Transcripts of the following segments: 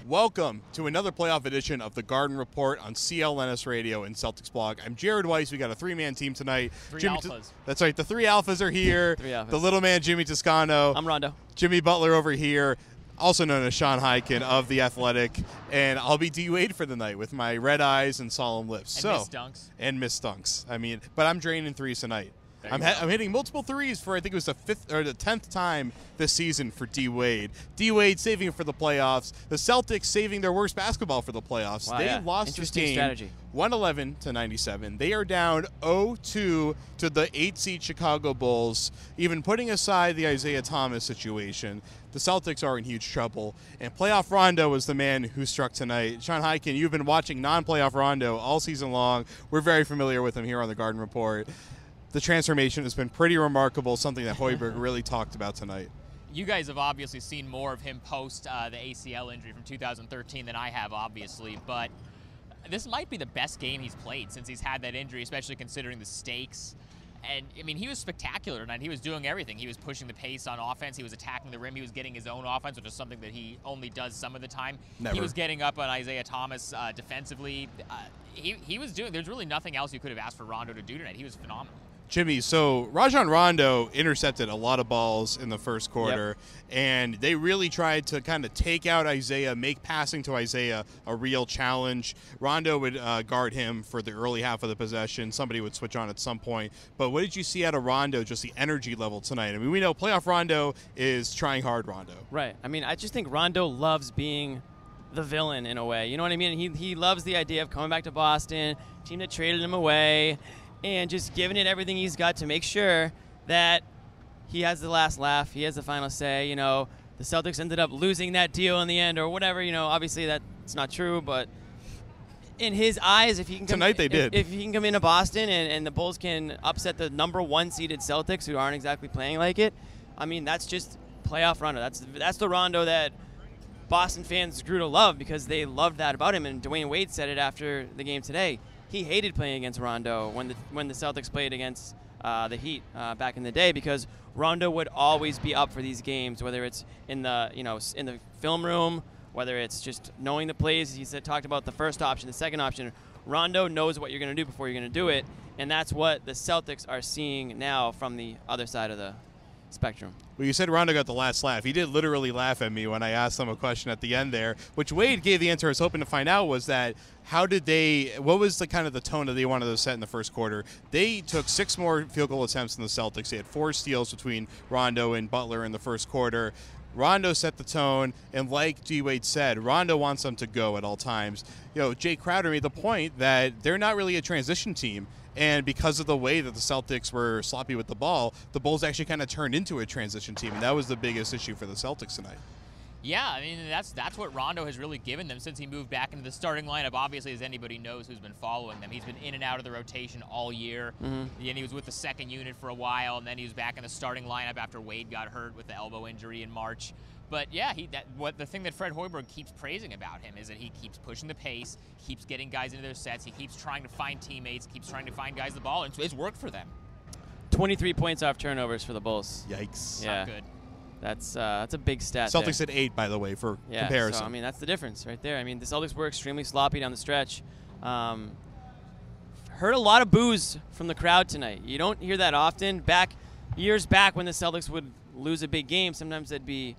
Welcome to another playoff edition of the Garden Report on CLNS Radio and Celtics Blog. I'm Jared Weiss. We got a three-man team tonight. Three alphas. That's right. The three alphas are here. Three alphas. The little man, Jimmy Toscano. I'm Rondo. Jimmy Butler over here, also known as Sean Hyken of The Athletic. And I'll be D. Wade for the night with my red eyes and solemn lips. And Miss Dunks. And Miss Dunks. I mean, but I'm draining threes tonight. I'm hitting multiple threes for, I think it was the 5th or the 10th time this season for D. Wade. D. Wade saving it for the playoffs. The Celtics saving their worst basketball for the playoffs. Wow, they lost this game strategy. 111-97. They are down 0-2 to the 8-seed Chicago Bulls. Even putting aside the Isaiah Thomas situation, the Celtics are in huge trouble. And playoff Rondo was the man who struck tonight. Sean Hyken, you've been watching non-playoff Rondo all season long. We're very familiar with him here on the Garden Report. The transformation has been pretty remarkable, something that Hoiberg really talked about tonight. You guys have obviously seen more of him post the ACL injury from 2013 than I have, obviously, but this might be the best game he's played since he's had that injury, especially considering the stakes. And, I mean, he was spectacular tonight. He was doing everything. He was pushing the pace on offense. He was attacking the rim. He was getting his own offense, which is something that he only does some of the time. Never. He was getting up on Isaiah Thomas defensively. He was doing – there's really nothing else you could have asked for Rondo to do tonight. He was phenomenal. Jimmy, so Rajon Rondo intercepted a lot of balls in the first quarter, and they really tried to kind of take out Isaiah, make passing to Isaiah a real challenge. Rondo would guard him for the early half of the possession. Somebody would switch on at some point. But what did you see out of Rondo, just the energy level tonight? I mean, we know playoff Rondo is trying hard Rondo. Right. I mean, I just think Rondo loves being the villain in a way. You know what I mean? He loves the idea of coming back to Boston, team that traded him away, and just giving it everything he's got to make sure that he has the last laugh, he has the final say. You know, the Celtics ended up losing that deal in the end or whatever. You know, obviously that's not true, but in his eyes, if he can come tonight they did. If he can come into Boston and the Bulls can upset the #1 seeded Celtics, who aren't exactly playing like it, I mean, that's just playoff Rondo. That's the Rondo that Boston fans grew to love because they loved that about him. And Dwayne Wade said it after the game today. He hated playing against Rondo when the Celtics played against the Heat back in the day because Rondo would always be up for these games, whether it's in the in the film room, whether it's just knowing the plays. He talked about the first option, the second option. Rondo knows what you're going to do before you're going to do it, and that's what the Celtics are seeing now from the other side of the spectrum. Well, you said Rondo got the last laugh. He did literally laugh at me when I asked him a question at the end there, which Wade gave the answer I was hoping to find out was that what was the kind of the tone that they wanted to set in the first quarter? They took 6 more field goal attempts than the Celtics. They had 4 steals between Rondo and Butler in the first quarter. Rondo set the tone, and like D. Wade said, Rondo wants them to go at all times. You know, Jay Crowder made the point that they're not really a transition team. And because of the way that the Celtics were sloppy with the ball, the Bulls actually kind of turned into a transition team, and that was the biggest issue for the Celtics tonight. Yeah, I mean, that's what Rondo has really given them since he moved back into the starting lineup. Obviously, as anybody knows who's been following them, he's been in and out of the rotation all year. And he was with the second unit for a while, and then he was back in the starting lineup after Wade got hurt with the elbow injury in March. But yeah, the thing that Fred Hoiberg keeps praising about him is that he keeps pushing the pace, keeps getting guys into their sets, he keeps trying to find teammates, keeps trying to find guys the ball, and it's worked for them. 23 points off turnovers for the Bulls. Yikes. Yeah. Not good. That's a big stat. Celtics there. at 8, by the way, for comparison. So, I mean, that's the difference right there. I mean, the Celtics were extremely sloppy down the stretch. Heard a lot of boos from the crowd tonight. You don't hear that often. Years back when the Celtics would lose a big game, sometimes they'd be,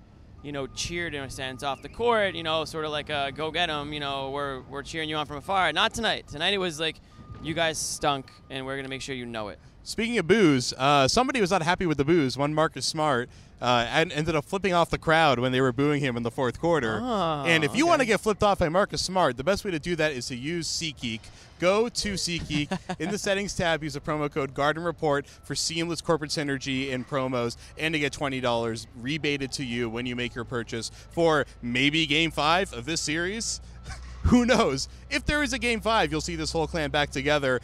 cheered in a sense off the court, sort of like go get them, we're cheering you on from afar. Not tonight. Tonight it was like, you guys stunk, and we're going to make sure you know it. Speaking of boos, somebody was not happy with the boos. One Marcus Smart and ended up flipping off the crowd when they were booing him in the fourth quarter. Oh, and if you want to get flipped off by Marcus Smart, the best way to do that is to use SeatGeek. Go to SeatGeek. In the settings tab, use the promo code Garden Report for seamless corporate synergy and promos, and to get $20 rebated to you when you make your purchase for maybe Game 5 of this series. Who knows? If there is a Game 5, you'll see this whole clan back together.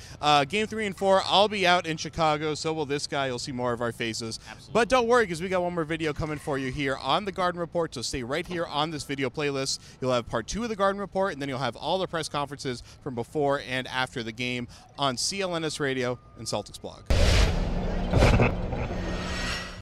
Game 3 and 4, I'll be out in Chicago, so will this guy. You'll see more of our faces. Absolutely. But don't worry, because we got one more video coming for you here on the Garden Report, so stay right here on this video playlist. You'll have part 2 of the Garden Report, and then you'll have all the press conferences from before and after the game on CLNS Radio and Celtics Blog.